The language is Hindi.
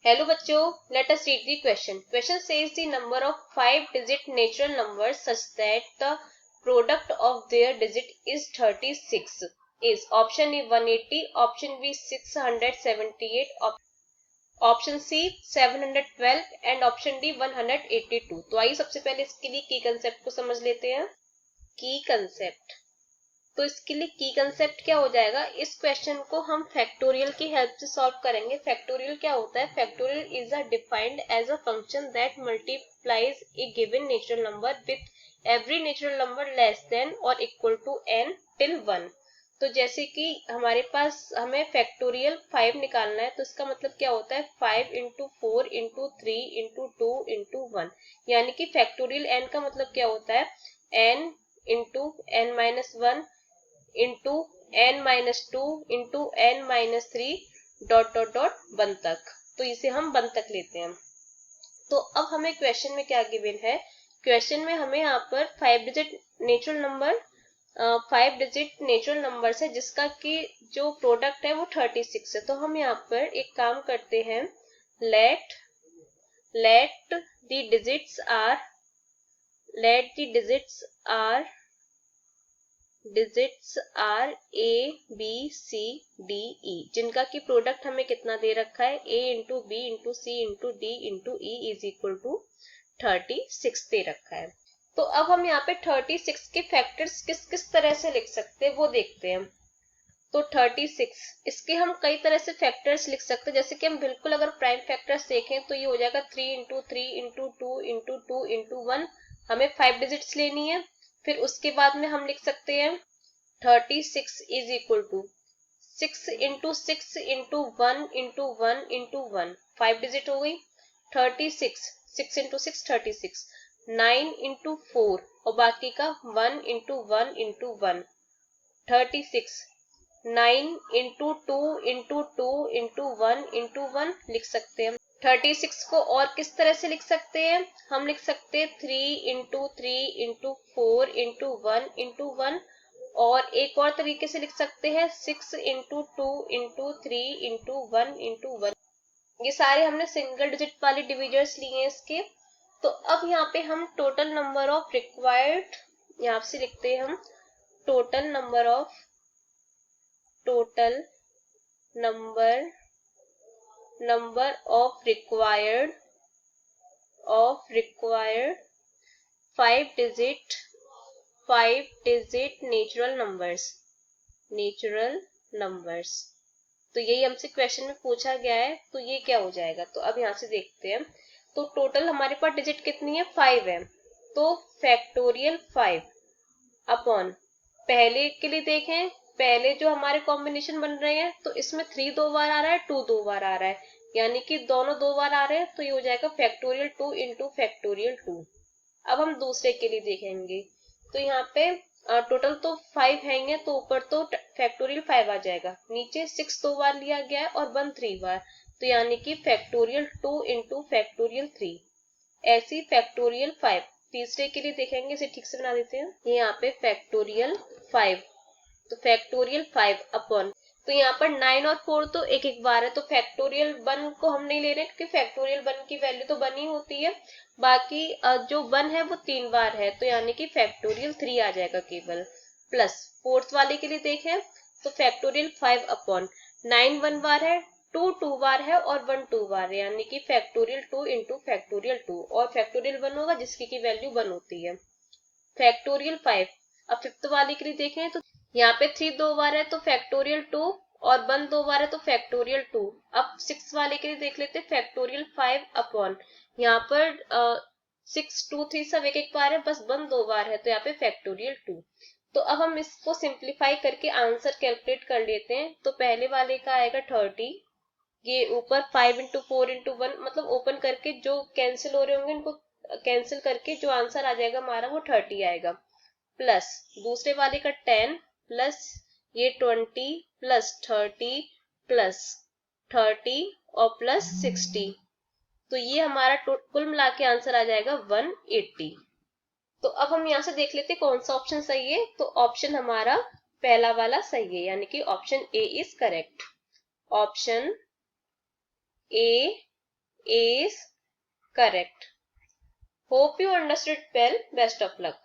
Hello bachcho, let us read the question. Question says the number of 5-digit natural numbers such that the product of their digit is 36 is option A 180, option B 678, option C 712 and option D 182. तो आइए सबसे पहले इसके लिए की कंसेप्ट को समझ लेते हैं। की कंसेप्ट, तो इसके लिए की कंसेप्ट क्या हो जाएगा, इस क्वेश्चन को हम फैक्टोरियल की हेल्प से सॉल्व करेंगे। फैक्टोरियल क्या होता है? Factorial is defined as a function that multiplies a given natural number with every natural number less than और इक्वल टू n टिल 1। तो जैसे कि हमारे पास हमें फैक्टोरियल 5 निकालना है, तो इसका मतलब क्या होता है 5 इंटू 4 इंटू 3 इंटू 2 इंटू 1, यानी कि फैक्टोरियल n का मतलब क्या होता है n into n minus 1 into n minus 2 into n minus 3 dot dot dot 1 तक। तो इसे हम 1 तक लेते हैं। तो अब हमें क्वेश्चन में क्या गिवन है, क्वेश्चन में हमें यहाँ पर 5 डिजिट नेचुरल नंबर है जिसका कि जो प्रोडक्ट है वो 36 है। तो हम यहाँ पर एक काम करते हैं, let the digits are a b c d e, जिनका की प्रोडक्ट हमें कितना दे रखा है a into b into c into d into e is equal to 36 दे रखा है। तो अब हम यहाँ पे 36 के फैक्टर्स किस किस तरह से लिख सकते हैं वो देखते हैं। तो 36 इसके हम कई तरह से फैक्टर्स लिख सकते हैं। जैसे कि हम बिल्कुल अगर प्राइम फैक्टर्स देखें तो ये हो जाएगा 3 इंटू 3 इंटू 2 इंटू 2 इंटू 1, हमें 5 डिजिट्स लेनी है। फिर उसके बाद में हम लिख सकते हैं 36 is equal to 6 into 6 into 1 into 1 into 1, 5 digit हो गई। 36 6 इंटू 6 36, 9 इंटू 4 और बाकी का 1 into 1 into 1, 36 9 into 2 into 2 into 1 into 1 लिख सकते हैं। 36 को और किस तरह से लिख सकते हैं, हम लिख सकते हैं 3 इंटू 3 इंटू 4 इंटू 1 इंटू 1, और एक और तरीके से लिख सकते हैं 6 इंटू 2 इंटू 3 इंटू 1 इंटू 1। ये सारे हमने सिंगल डिजिट वाले डिविजर्स लिए हैं इसके। तो अब यहाँ पे हम टोटल नंबर ऑफ रिक्वायर्ड, यहाँ से लिखते हैं हम total number of required 5 digit natural numbers. तो यही हमसे क्वेश्चन में पूछा गया है, तो ये क्या हो जाएगा। तो अब यहाँ से देखते हैं, तो टोटल हमारे पास डिजिट कितनी है 5 है। तो फैक्टोरियल 5 अपॉन, पहले के लिए देखें, पहले जो हमारे कॉम्बिनेशन बन रहे हैं तो इसमें 3 दो बार आ रहा है, 2 दो बार आ रहा है, यानी कि दोनों 2 बार आ रहे हैं, तो ये हो जाएगा फैक्टोरियल 2 इंटू फैक्टोरियल 2। अब हम दूसरे के लिए देखेंगे, तो यहाँ पे टोटल तो 5 है, तो ऊपर तो फैक्टोरियल 5 आ जाएगा, नीचे 6 दो बार लिया गया है और 1 3 बार, तो यानी कि फैक्टोरियल 2 इंटू फैक्टोरियल 3। ऐसी फैक्टोरियल 5 तीसरे के लिए देखेंगे, इसे ठीक से बना देते हैं। ये यहाँ पे फैक्टोरियल 5, तो फैक्टोरियल 5 अपॉन, तो यहाँ पर 9 और 4 तो एक एक बार है, तो फैक्टोरियल 1 को हम नहीं ले रहे क्योंकि फैक्टोरियल 1 की वैल्यू तो 1 ही होती है, बाकी जो 1 है वो 3 बार है, तो यानी कि फैक्टोरियल 3 आ जाएगा केवल। प्लस फोर्थ वाले के लिए देखें तो फैक्टोरियल 5 अपॉन 9 1 बार है, 2 2 बार है और 1 2 बार है, यानी कि फैक्टोरियल 2 इंटू फैक्टोरियल 2, और फैक्टोरियल 1 होगा जिसकी की वैल्यू 1 होती है। फैक्टोरियल 5। अब फिफ्थ वाले के लिए देखें तो यहाँ पे 3 दो बार है तो फैक्टोरियल 2, और 1 दो बार है तो फैक्टोरियल 2। अब 6 वाले के लिए देख लेते हैं फैक्टोरियल 5 अपॉन, यहाँ पर 6 2 3 सब एक एक बार है, बस 1 दो बार है, तो यहाँ पे फैक्टोरियल 2। तो अब हम इसको सिंप्लीफाई करके आंसर कैलकुलेट कर लेते हैं। तो पहले वाले का आएगा 30, ये ऊपर 5 इंटू 4 इंटू 1, मतलब ओपन करके जो कैंसिल हो रहे होंगे इनको कैंसिल करके जो आंसर आ जाएगा हमारा वो 30 आएगा। प्लस दूसरे वाले का 10 प्लस ये 20 प्लस 30 प्लस 30 और प्लस 60, तो ये हमारा कुल मिला के आंसर आ जाएगा 180। तो अब हम यहाँ से देख लेते कौन सा ऑप्शन सही है। तो ऑप्शन हमारा पहला वाला सही है, यानी कि option A is correct. Option A A is correct. Hope you understood well. Best of luck.